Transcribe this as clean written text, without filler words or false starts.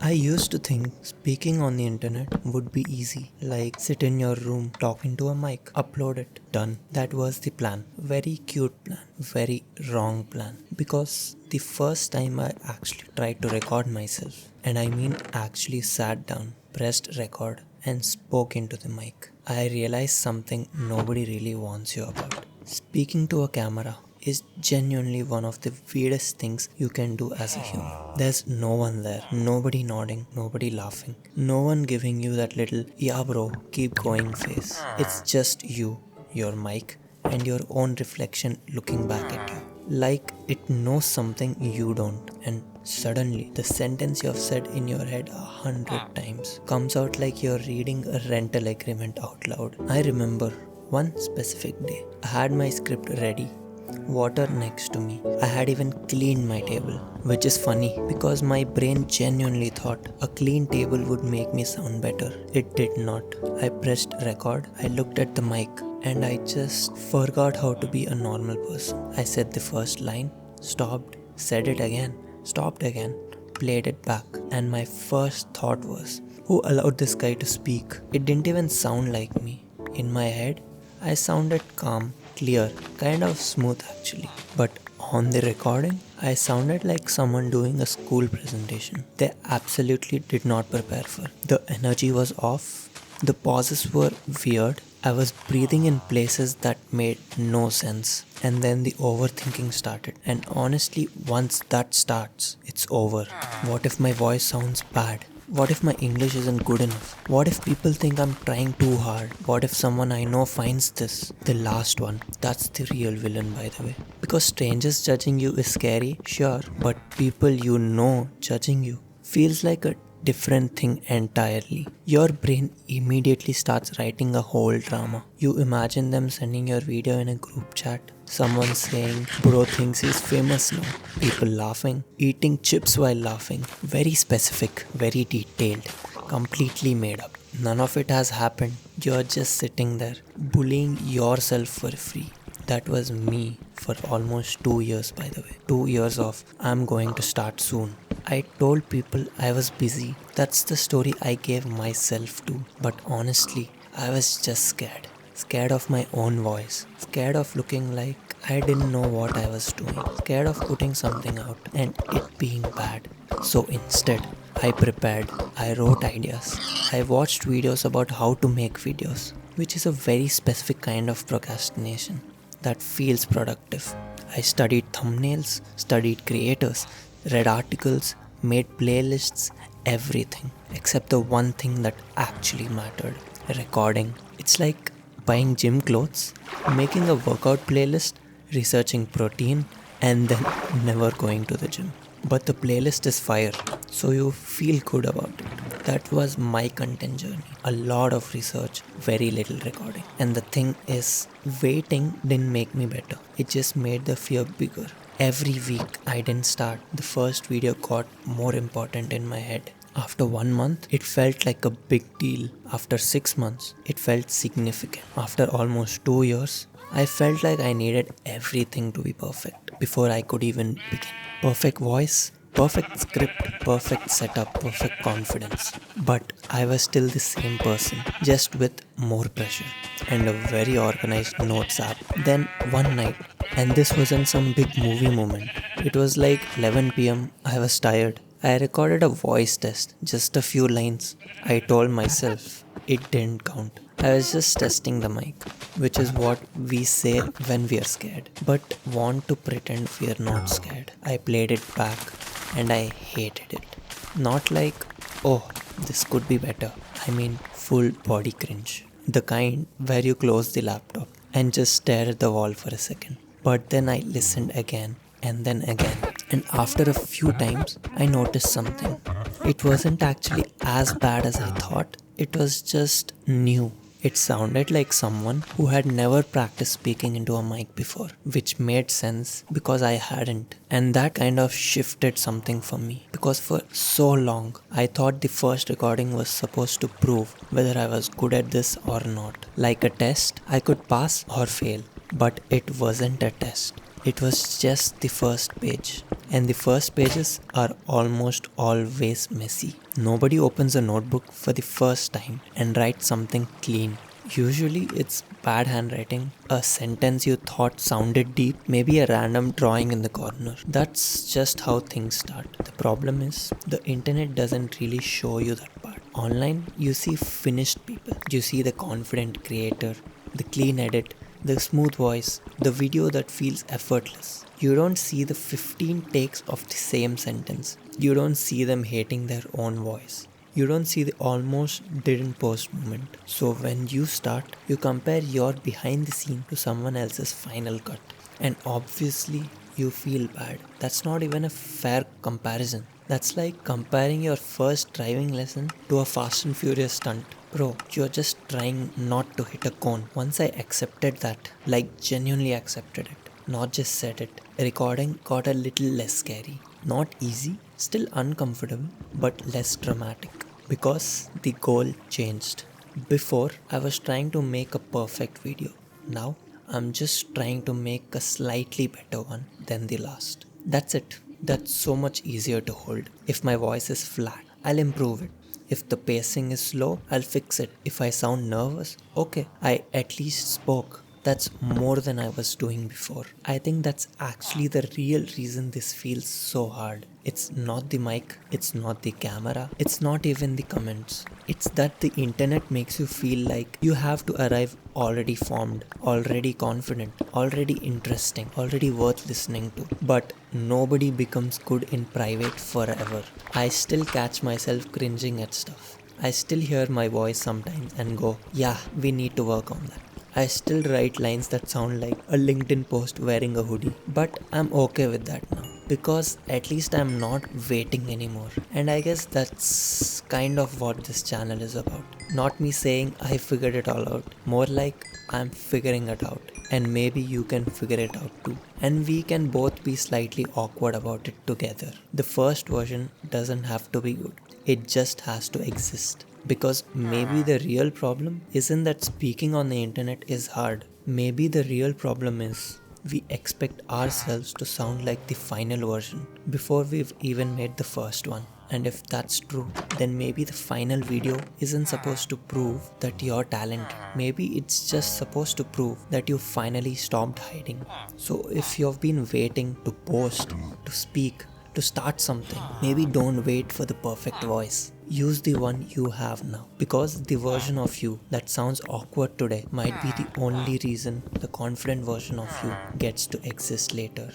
I used to think speaking on the internet would be easy, like sit in your room talking to a mic, upload it, done. That was the plan. Very cute plan, very wrong plan. Because the first time I actually tried to record myself, and I mean actually sat down, pressed record, and spoke into the mic, I realized something nobody really warns you about. Speaking to a camera is genuinely one of the weirdest things you can do as a human. There's no one there, nobody nodding, nobody laughing, no one giving you that little, yeah bro, keep going face. It's just you, your mic, and your own reflection looking back at you. Like it knows something you don't, and suddenly the sentence you have said in your head 100 times comes out like you're reading a rental agreement out loud. I remember one specific day, I had my script ready, water next to me. I had even cleaned my table, which is funny because my brain genuinely thought a clean table would make me sound better. It did not. I pressed record, I looked at the mic, and I just forgot how to be a normal person. I said the first line, stopped, said it again, stopped again, played it back, and my first thought was, who allowed this guy to speak? It didn't even sound like me. In my head, I sounded calm, clear, kind of smooth actually. But on the recording, I sounded like someone doing a school presentation. They absolutely did not prepare for. The energy was off. The pauses were weird. I was breathing in places that made no sense. And then the overthinking started. And honestly, once that starts, it's over. What if my voice sounds bad? What if my English isn't good enough? What if people think I'm trying too hard? What if someone I know finds this? The last one. That's the real villain, by the way. Because strangers judging you is scary, sure, but people you know judging you feels like a different thing entirely. Your brain immediately starts writing a whole drama. You imagine them sending your video in a group chat, someone saying, bro thinks he's famous now, people laughing, eating chips while laughing. Very specific, very detailed, completely made up. None of it has happened. You're just sitting there, bullying yourself for free. That was me for almost 2 years, by the way. 2 years of I'm going to start soon. I told people I was busy. That's the story I gave myself to. But honestly, I was just scared. Scared of my own voice. Scared of looking like I didn't know what I was doing. Scared of putting something out and it being bad. So instead, I prepared. I wrote ideas. I watched videos about how to make videos, which is a very specific kind of procrastination that feels productive. I studied thumbnails, studied creators, read articles, made playlists, everything except the one thing that actually mattered, recording. It's like buying gym clothes, making a workout playlist, researching protein, and then never going to the gym. But the playlist is fire, so you feel good about it. That was my content journey. A lot of research, very little recording. And the thing is, waiting didn't make me better. It just made the fear bigger. Every week I didn't start, the first video got more important in my head. After 1 month, it felt like a big deal. After 6 months, it felt significant. After almost 2 years, I felt like I needed everything to be perfect before I could even begin. Perfect voice, perfect script, perfect setup, perfect confidence. But I was still the same person, just with more pressure and a very organized notes app. Then one night, and this wasn't some big movie moment. It was like 11 p.m. I was tired. I recorded a voice test, just a few lines. I told myself it didn't count. I was just testing the mic, which is what we say when we are scared, but want to pretend we are not scared. I played it back and I hated it. Not like, oh, this could be better. I mean, full body cringe. The kind where you close the laptop and just stare at the wall for a second. But then I listened again and then again. And after a few times, I noticed something. It wasn't actually as bad as I thought. It was just new. It sounded like someone who had never practiced speaking into a mic before, which made sense because I hadn't. And that kind of shifted something for me. Because for so long, I thought the first recording was supposed to prove whether I was good at this or not. Like a test, I could pass or fail. But it wasn't a test. It was just the first page. And the first pages are almost always messy. Nobody opens a notebook for the first time and writes something clean. Usually it's bad handwriting, a sentence you thought sounded deep, maybe a random drawing in the corner. That's just how things start. The problem is, the internet doesn't really show you that part. Online, you see finished people. You see the confident creator, the clean edit, the smooth voice, the video that feels effortless. You don't see the 15 takes of the same sentence. You don't see them hating their own voice. You don't see the almost didn't post moment. So when you start, you compare your behind the scene to someone else's final cut. And obviously, you feel bad. That's not even a fair comparison. That's like comparing your first driving lesson to a Fast and Furious stunt. Bro, you're just trying not to hit a cone. Once I accepted that, like genuinely accepted it, not just said it, recording got a little less scary. Not easy, still uncomfortable, but less dramatic. Because the goal changed. Before, I was trying to make a perfect video. Now, I'm just trying to make a slightly better one than the last. That's it. That's so much easier to hold. If my voice is flat, I'll improve it. If the pacing is slow, I'll fix it. If I sound nervous, okay, I at least spoke. That's more than I was doing before. I think that's actually the real reason this feels so hard. It's not the mic, it's not the camera, it's not even the comments. It's that the internet makes you feel like you have to arrive already formed, already confident, already interesting, already worth listening to. But nobody becomes good in private forever. I still catch myself cringing at stuff. I still hear my voice sometimes and go, yeah, we need to work on that. I still write lines that sound like a LinkedIn post wearing a hoodie. But I'm okay with that now. Because at least I'm not waiting anymore. And I guess that's kind of what this channel is about. Not me saying I figured it all out. More like I'm figuring it out. And maybe you can figure it out too. And we can both be slightly awkward about it together. The first version doesn't have to be good. It just has to exist. Because maybe the real problem isn't that speaking on the internet is hard. Maybe the real problem is we expect ourselves to sound like the final version before we've even made the first one. And if that's true, then maybe the final video isn't supposed to prove that you're talented. Maybe it's just supposed to prove that you finally stopped hiding. So if you've been waiting to post, to speak, to start something, maybe don't wait for the perfect voice. Use the one you have now. Because the version of you that sounds awkward today might be the only reason the confident version of you gets to exist later.